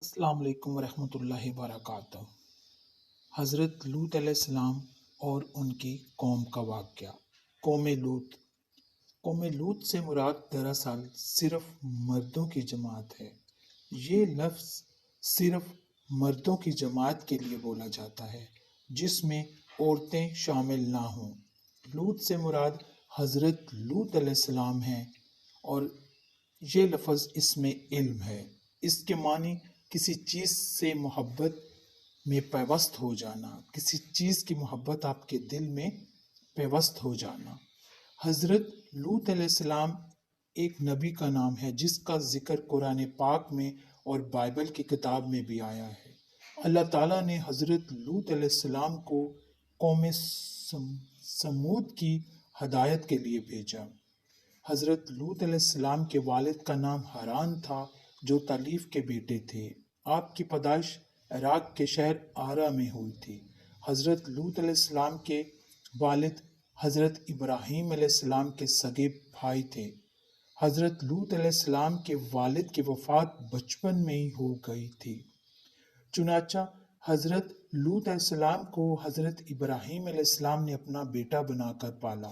السلام علیکم ورحمۃ اللہ وبرکاتہ۔ حضرت لوط علیہ السلام اور ان کی قوم کا واقعہ۔ قوم لوط قوم لوط سے مراد دراصل صرف مردوں کی جماعت ہے۔ یہ لفظ صرف مردوں کی جماعت کے لیے بولا جاتا ہے جس میں عورتیں شامل نہ ہوں۔ لوط سے مراد حضرت لوط علیہ السلام ہیں اور یہ لفظ اس میں علم ہے۔ اس کے معنی کسی چیز سے محبت میں پیوست ہو جانا، کسی چیز کی محبت آپ کے دل میں پیوست ہو جانا۔ حضرت لوط علیہ السلام ایک نبی کا نام ہے جس کا ذکر قرآن پاک میں اور بائبل کی کتاب میں بھی آیا ہے۔ اللہ تعالیٰ نے حضرت لوط علیہ السلام کو قوم سمود کی ہدایت کے لیے بھیجا۔ حضرت لوط علیہ السلام کے والد کا نام حران تھا جو تالیف کے بیٹے تھے۔ آپ کی پیدائش عراق کے شہر آرا میں ہوئی تھی۔ حضرت لوط علیہ السلام کے والد حضرت ابراہیم علیہ السلام کے سگے بھائی تھے۔ حضرت لوط علیہ السلام کے والد کی وفات بچپن میں ہی ہو گئی تھی، چنانچہ حضرت لوط علیہ السلام کو حضرت ابراہیم علیہ السلام نے اپنا بیٹا بنا کر پالا۔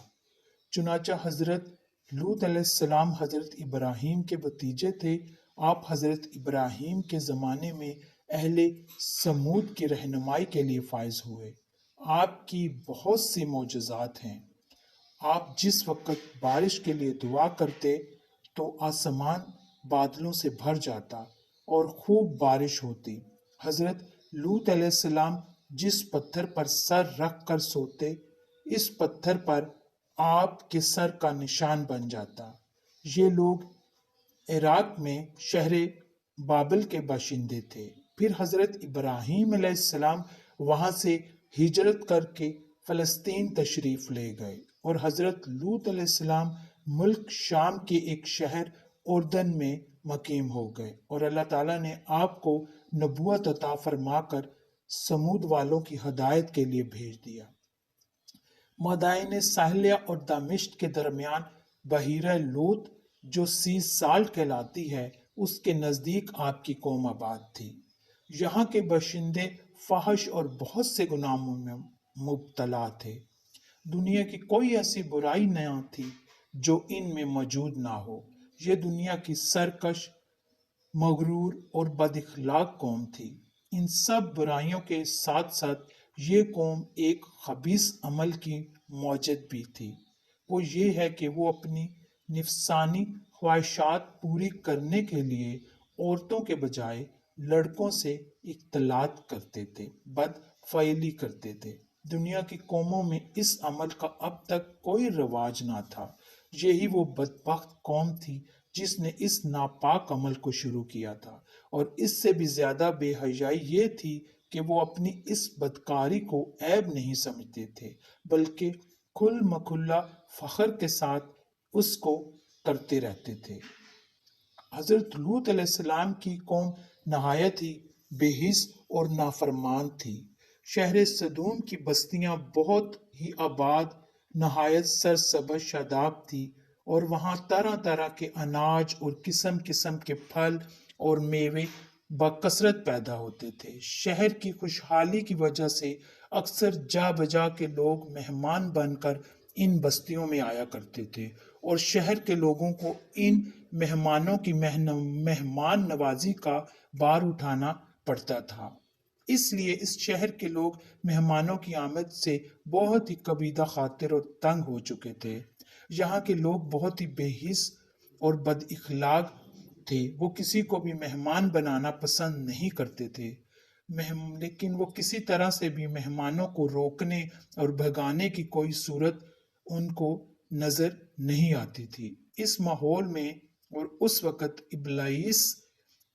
چنانچہ حضرت لوط علیہ السلام حضرت ابراہیم کے بھتیجے تھے۔ آپ حضرت ابراہیم کے زمانے میں اہل سمود کی رہنمائی کے لیے فائز ہوئے۔ آپ کی بہت سی معجزات ہیں۔ آپ جس وقت بارش کے لیے دعا کرتے تو آسمان بادلوں سے بھر جاتا اور خوب بارش ہوتی۔ حضرت لوط علیہ السلام جس پتھر پر سر رکھ کر سوتے، اس پتھر پر آپ کے سر کا نشان بن جاتا۔ یہ لوگ عراق میں شہر بابل کے باشندے تھے۔ پھر حضرت ابراہیم علیہ السلام وہاں سے ہجرت کر کے فلسطین تشریف لے گئے اور حضرت لوط علیہ السلام ملک شام کے ایک شہر اردن میں مقیم ہو گئے اور اللہ تعالیٰ نے آپ کو نبوت عطا فرما کر سمود والوں کی ہدایت کے لیے بھیج دیا۔ مدائن ساحلیہ اور دمشق کے درمیان بحیرہ لوط جو سال کہلاتی ہے، اس کے نزدیک آپ کی قوم آباد تھی۔ یہاں کے باشندے فحش اور بہت سے گناہوں میں مبتلا تھے۔ دنیا کی کوئی ایسی برائی نہ تھی جو ان میں موجود نہ ہو۔ یہ دنیا کی سرکش، مغرور اور بد اخلاق قوم تھی۔ ان سب برائیوں کے ساتھ ساتھ یہ قوم ایک خبیث عمل کی موجد بھی تھی۔ وہ یہ ہے کہ وہ اپنی نفسانی خواہشات پوری کرنے کے لیے عورتوں کے بجائے لڑکوں سے اختلاط کرتے تھے، بد فعلی کرتے تھے۔ دنیا کی قوموں میں اس عمل کا اب تک کوئی رواج نہ تھا۔ یہی وہ بدبخت قوم تھی جس نے اس ناپاک عمل کو شروع کیا تھا، اور اس سے بھی زیادہ بے حیائی یہ تھی کہ وہ اپنی اس بدکاری کو عیب نہیں سمجھتے تھے بلکہ کھل مکھلا فخر کے ساتھ اس کو کرتے رہتے تھے۔ حضرت لوط علیہ السلام کی قوم نہایت ہی بے حس اور نافرمان تھی۔ شہر سدوم کی بستیاں بہت ہی آباد، نہایت سرسبز شاداب تھی اور وہاں طرح طرح کے اناج اور قسم قسم کے پھل اور میوے بکثرت پیدا ہوتے تھے۔ شہر کی خوشحالی کی وجہ سے اکثر جا بجا کے لوگ مہمان بن کر ان بستیوں میں آیا کرتے تھے اور شہر کے لوگوں کو ان مہمانوں کی مہمان نوازی کا بار اٹھانا پڑتا تھا۔ اس لیے اس شہر کے لوگ مہمانوں کی آمد سے بہت ہی کبیدہ خاطر اور تنگ ہو چکے تھے۔ یہاں کے لوگ بہت ہی بے حس اور بد اخلاق تھے۔ وہ کسی کو بھی مہمان بنانا پسند نہیں کرتے تھے، لیکن وہ کسی طرح سے بھی مہمانوں کو روکنے اور بھگانے کی کوئی صورت ان کو نظر نہیں آتی تھی۔ اس ماحول میں اور اس وقت ابلیس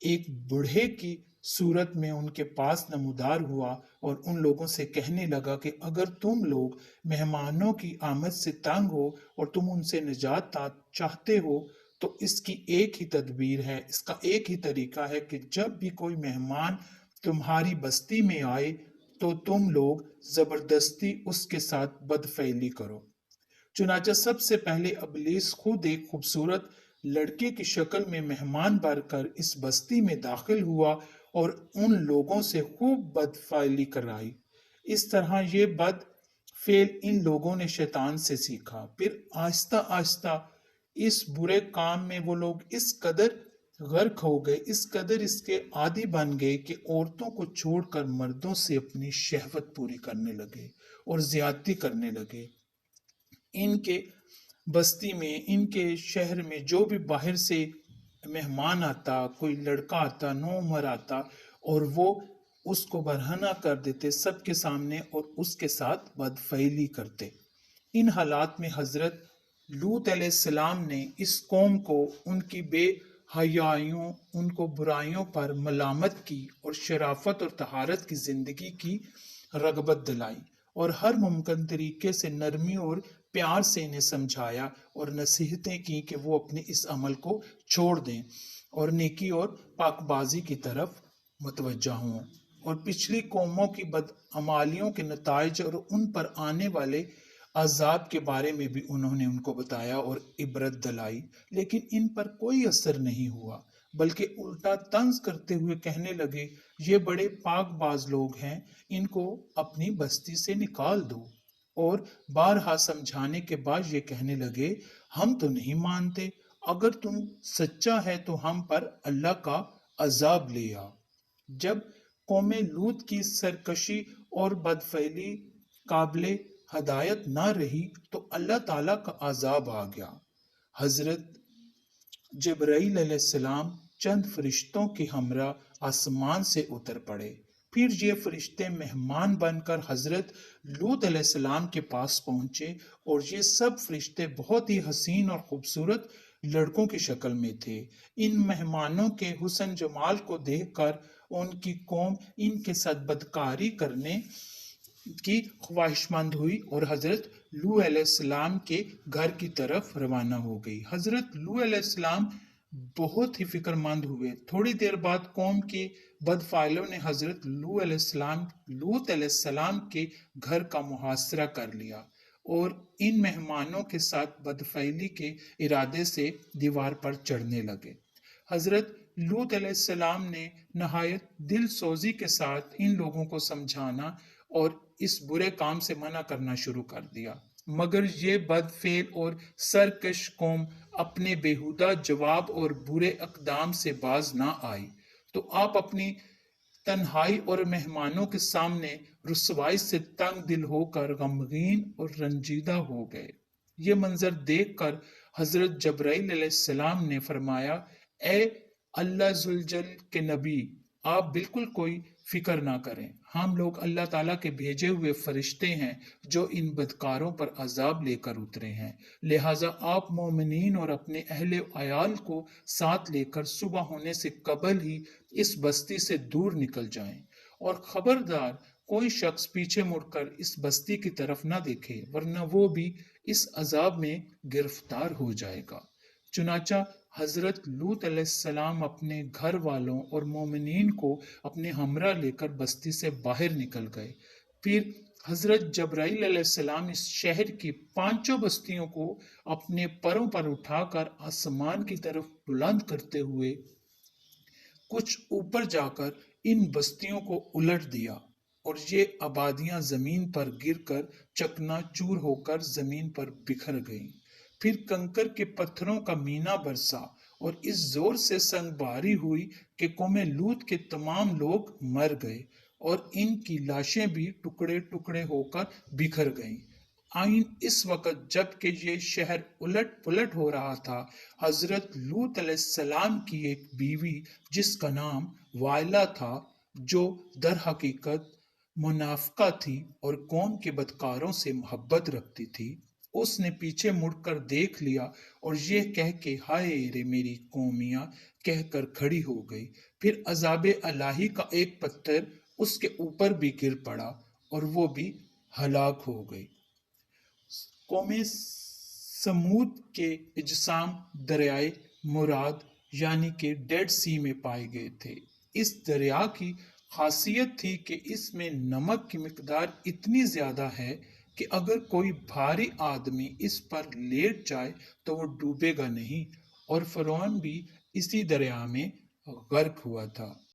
ایک بوڑھے کی صورت میں ان کے پاس نمودار ہوا اور ان لوگوں سے کہنے لگا کہ اگر تم لوگ مہمانوں کی آمد سے تنگ ہو اور تم ان سے نجات چاہتے ہو تو اس کی ایک ہی تدبیر ہے، اس کا ایک ہی طریقہ ہے کہ جب بھی کوئی مہمان تمہاری بستی میں آئے تو تم لوگ زبردستی اس کے ساتھ بدفعلی کرو۔ چنانچہ سب سے پہلے ابلیس خود ایک خوبصورت لڑکے کی شکل میں مہمان بن کر اس بستی میں داخل ہوا اور ان لوگوں سے خوب بدفعلی کرائی۔ اس طرح یہ بد فعل ان لوگوں نے شیطان سے سیکھا۔ پھر آہستہ آہستہ اس برے کام میں وہ لوگ اس قدر غرق ہو گئے، اس قدر اس کے عادی بن گئے کہ عورتوں کو چھوڑ کر مردوں سے اپنی شہوت پوری کرنے لگے اور زیادتی کرنے لگے۔ ان کے بستی میں، ان کے شہر میں جو بھی باہر سے مہمان آتا، کوئی لڑکا آتا، نو عمر آتا، اور وہ اس کو برہنہ کر دیتے سب کے سامنے اور اس کے ساتھ بدفعلی کرتے۔ ان حالات میں حضرت لوط علیہ السلام نے اس قوم کو ان کی بے حیائیوں، ان کو برائیوں پر ملامت کی اور شرافت اور طہارت کی زندگی کی رغبت دلائی، اور ہر ممکن طریقے سے نرمی اور پیار سے انہیں سمجھایا اور نصیحتیں کی کہ وہ اپنے اس عمل کو چھوڑ دیں اور نیکی اور پاک بازی کی طرف متوجہ ہوں، اور پچھلی قوموں کی بدعمالیوں کے نتائج اور ان پر آنے والے عذاب کے بارے میں بھی انہوں نے ان کو بتایا اور عبرت دلائی، لیکن ان پر کوئی اثر نہیں ہوا، بلکہ الٹا طنز کرتے ہوئے کہنے لگے، یہ بڑے پاک باز لوگ ہیں، ان کو اپنی بستی سے نکال دو۔ اور بارہا سمجھانے کے بعد یہ کہنے لگے، ہم تو نہیں مانتے، اگر تم سچا ہے تو ہم پر اللہ کا عذاب لے آ۔ جب قوم لوط کی سرکشی اور بدفعلی قابل ہدایت نہ رہی تو اللہ تعالیٰ کا عذاب آ گیا۔ حضرت جبرائیل علیہ السلام چند فرشتوں کے ہمراہ آسمان سے اتر پڑے۔ پھر یہ فرشتے مہمان بن کر حضرت لوط علیہ السلام کے پاس پہنچے، اور یہ سب فرشتے بہت ہی حسین اور خوبصورت لڑکوں کی شکل میں تھے۔ ان مہمانوں کے حسن جمال کو دیکھ کر ان کی قوم ان کے ساتھ بدکاری کرنے کی خواہش مند ہوئی اور حضرت لوط علیہ السلام کے گھر کی طرف روانہ ہو گئی۔ حضرت لوط علیہ السلام بہت ہی فکر مند ہوئے۔ تھوڑی دیر بعد قوم کے بدفعلوں نے حضرت لوط علیہ السلام کے گھر کا محاصرہ کر لیا اور ان مہمانوں کے ساتھ بدفعلی کے ارادے سے دیوار پر چڑھنے لگے۔ حضرت لوط علیہ السلام نے نہایت دل سوزی کے ساتھ ان لوگوں کو سمجھانا اور اس برے کام سے منع کرنا شروع کر دیا، مگر یہ بد فعل اور سرکش قوم اپنے بیہودہ جواب اور برے اقدام سے باز نہ آئی، تو آپ اپنی تنہائی اور مہمانوں کے سامنے رسوائی سے تنگ دل ہو کر غمگین اور رنجیدہ ہو گئے۔ یہ منظر دیکھ کر حضرت جبرائیل علیہ السلام نے فرمایا، اے اللہ ذوالجلال کے نبی، آپ بالکل کوئی فکر نہ کریں، ہم لوگ اللہ تعالیٰ کے بھیجے ہوئے فرشتے ہیں جو ان بدکاروں پر عذاب لے کر اترے ہیں، لہٰذا آپ مومنین اور اپنے اہل عیال کو ساتھ لے کر صبح ہونے سے قبل ہی اس بستی سے دور نکل جائیں، اور خبردار کوئی شخص پیچھے مڑ کر اس بستی کی طرف نہ دیکھے، ورنہ وہ بھی اس عذاب میں گرفتار ہو جائے گا۔ چنانچہ حضرت لوط علیہ السلام اپنے گھر والوں اور مومنین کو اپنے ہمراہ لے کر بستی سے باہر نکل گئے۔ پھر حضرت جبرائیل علیہ السلام اس شہر کی 5 بستیوں کو اپنے پروں پر اٹھا کر آسمان کی طرف بلند کرتے ہوئے کچھ اوپر جا کر ان بستیوں کو الٹ دیا، اور یہ آبادیاں زمین پر گر کر چکنا چور ہو کر زمین پر بکھر گئیں۔ پھر کنکر کے پتھروں کا مینا برسا اور اس زور سے سنگ باری ہوئی کہ قوم لوط کے تمام لوگ مر گئے اور ان کی لاشیں بھی ٹکڑے ٹکڑے ہو کر بکھر گئیں۔ آئین اس وقت جب کہ یہ شہر الٹ پلٹ ہو رہا تھا، حضرت لوط علیہ السلام کی ایک بیوی جس کا نام وائلہ تھا، جو در حقیقت منافقہ تھی اور قوم کے بدکاروں سے محبت رکھتی تھی، اس نے پیچھے مڑ کر دیکھ لیا اور یہ کہہ کے ہائے رے میری قومیہ کہہ کر کھڑی ہو گئی۔ پھر عذاب الہی کا ایک پتھر اس کے اوپر بھی گر پڑا اور وہ بھی ہلاک ہو گئی۔ قوم سمود کے اجسام دریائے مراد یعنی کہ ڈیڈ سی میں پائے گئے تھے۔ اس دریا کی خاصیت تھی کہ اس میں نمک کی مقدار اتنی زیادہ ہے کہ اگر کوئی بھاری آدمی اس پر لیٹ جائے تو وہ ڈوبے گا نہیں، اور فرعون بھی اسی دریا میں غرق ہوا تھا۔